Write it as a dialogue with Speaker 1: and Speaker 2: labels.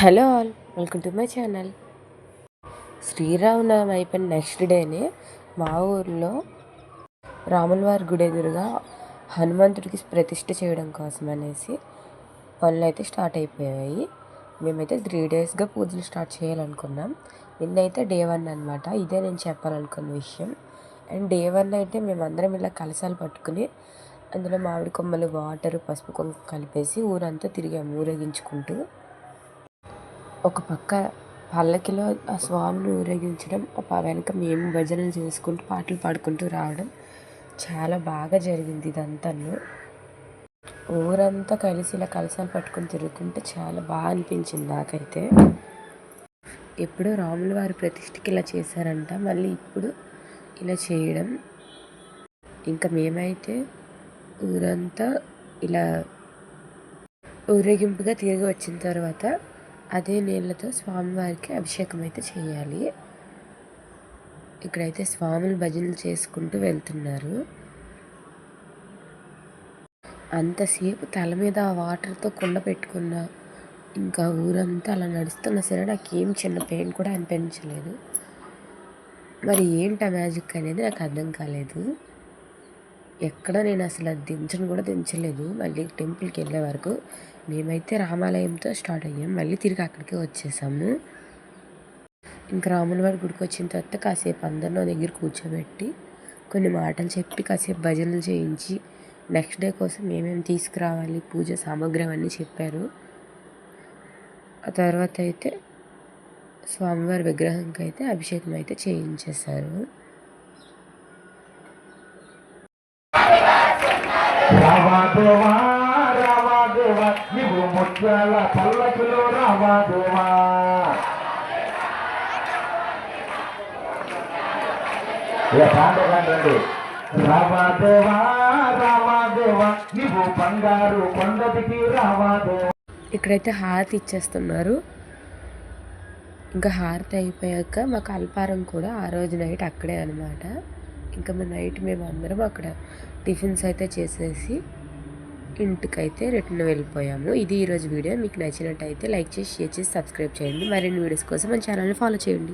Speaker 1: Hello all, welcome to my channel. Sri Ramanavami అయిపోయిన next డేనే మా ఊర్లో రాములవారి గుడి ఎదురుగా హనుమంతుడికి ప్రతిష్ఠ చేయడం కోసం అనేసి పనులు అయితే స్టార్ట్ అయిపోయాయి. మేమైతే 3 డేస్గా పూజలు స్టార్ట్ చేయాలనుకున్నాం. నిన్నైతే డే 1 అనమాట. ఇదే నేను చెప్పాలనుకున్న విషయం. అండ్ డే 1 అయితే మేమందరం ఇలా కలశాలు పట్టుకుని అందులో మామిడి కొమ్మలు, వాటర్, పసుపు కుంకుమ కలిపేసి ఊరంతా తిరిగాము ఊరేగించుకుంటూ. ఒక పక్క పల్లకిలో ఆ స్వామిని ఊరేగించడం, వెనక మేము భజనలు చేసుకుంటూ పాటలు పాడుకుంటూ రావడం చాలా బాగా జరిగింది. ఇదంతాను ఊరంతా కలిసి ఇలా కలశాలు పట్టుకొని తిరుగుతుంటే చాలా బాగా అనిపించింది నాకైతే. ఎప్పుడో రాముల వారి ప్రతిష్ఠకి ఇలా చేశారంట, మళ్ళీ ఇప్పుడు ఇలా చేయడం. ఇంకా మేమైతే ఊరంతా ఇలా ఊరేగింపుగా తిరిగి వచ్చిన తర్వాత అదే నీళ్ళతో స్వామివారికి అభిషేకం అయితే చేయాలి. ఇక్కడైతే స్వాములు భజనలు చేసుకుంటూ వెళ్తున్నారు. అంతసేపు తల మీద ఆ వాటర్తో కుండ పెట్టుకున్న, ఇంకా ఊరంతా అలా నడుస్తున్నా సరే నాకేం చిన్న పెయిన్ కూడా అనిపించలేదు. మరి ఏంటి ఆ మ్యాజిక్ అనేది నాకు అర్థం కాలేదు. ఎక్కడ నేను అసలు అది దించలేదు. మళ్ళీ టెంపుల్కి వెళ్ళే వరకు మేమైతే రామాలయంతో స్టార్ట్ అయ్యాం, మళ్ళీ తిరిగి అక్కడికే వచ్చేసాము. ఇంకా రాముల వారి గుడికి వచ్చిన తర్వాత కాసేపు అందరినో దగ్గర కూర్చోబెట్టి కొన్ని మాటలు చెప్పి కాసేపు భజనలు చేయించి నెక్స్ట్ డే కోసం ఏమేమి తీసుకురావాలి, పూజ సామాగ్రి అవన్నీ చెప్పారు. ఆ తర్వాత అయితే స్వామివారి విగ్రహంకి అయితే అభిషేకం అయితే చేయించేశారు.
Speaker 2: రావాదేవా రావాదేవా నీవు ముత్యాల పల్లకిలో రావాదేవా. రండి. రావాదేవా రావాదేవా నీవు బంగారు కొండదికి రావాదేవా.
Speaker 1: ఇక్కడైతే హారతి ఇచ్చేస్తున్నారు. ఇంకా హారతి అయిపోయాక మాకు అల్పారం కూడా ఆ రోజు నైట్ అక్కడే అనమాట. ఇంకా నైట్ మేము అందరం అక్కడ టిఫిన్స్ అయితే చేసేసి ఇంటికైతే రిటర్న్ వెళ్ళిపోయాము. ఇది ఈరోజు వీడియో. మీకు నచ్చినట్టయితే లైక్ చేసి, షేర్ చేసి, సబ్స్క్రైబ్ చేయండి. మరిన్ని వీడియోస్ కోసం మన ఛానల్ని ఫాలో చేయండి.